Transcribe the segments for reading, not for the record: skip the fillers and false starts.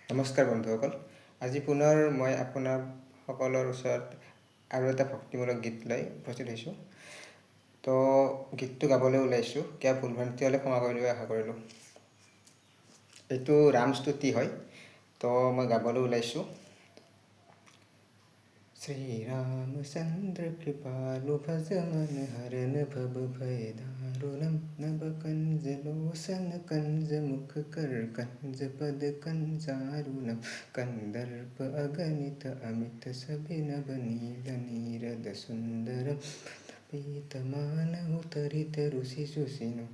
নমস্কাৰ বন্ধুসকল। আজি পুনৰ মই আপোনাৰ সকলৰ ওচৰত আৰু এটা ভক্তিমূলক গীত লৈ উপস্থিত হৈছোঁ। তো গীতটো গাবলৈ ওলাইছোঁ, কিয় ভুল ভ্ৰান্তি হ'লে ক্ষমা কৰিবলৈ আশা কৰিলোঁ। এইটো ৰামস্তুতি হয়, তো মই গাবলৈ ওলাইছোঁ। श्रीरामचन्द्र कृपालु भज मन हरन भव भय दारुणम नभ कंज लोसन कंज मुख कर कंज पद कंजारुणम कंदर्प अगणित अमित सभि नभ नील नीरद सुंदरम पीतमानहु तरित रुषि सुसिनो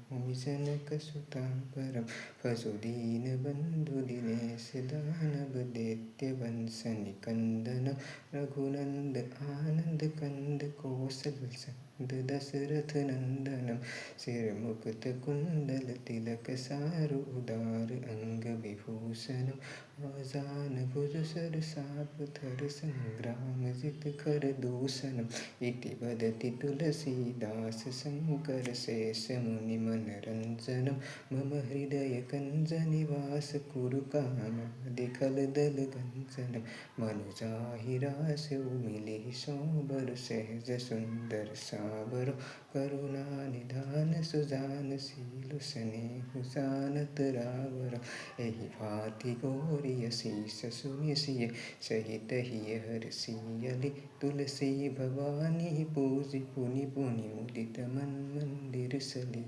जनक सुतांबरम भजो दीन बंधु दिनेश दानव दैत्य वंश निकंदनम रघुनंद आनंद कंद कौशल संद दशरथ नंदनम सिर मुकुट कुंडल तिलक सारु उदार अंग विभूषणम आजान भुज सर साप धर संग्राम जित कर दूषणम इति वदति तुलसीदास शंकर शेष मुनि मनरंजनम मम हृदय कंज निवास कुरु कामादि खल दल गंजनम मनुजाहिरास मिले सौबर सहज सुंदर साबर करुणा निधान सुजान शील स्नेह जानत रावर एहि भांति गौरी शीस सुनि सिय सहित हिय हरसियलि तुलसी भवानी पूजि पुनि पुनि मुदित मन मंदिर सली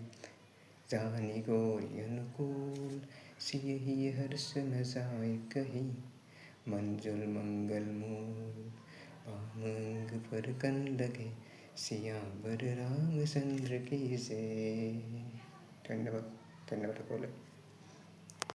जानी गौरी अनुकूल सिय हिय हर्ष न जाय कही मंजुल मंगल मूल पामंग पर कन लगे सियावर रामचंद्र की जय। धन्यवाद। धन्यवाद।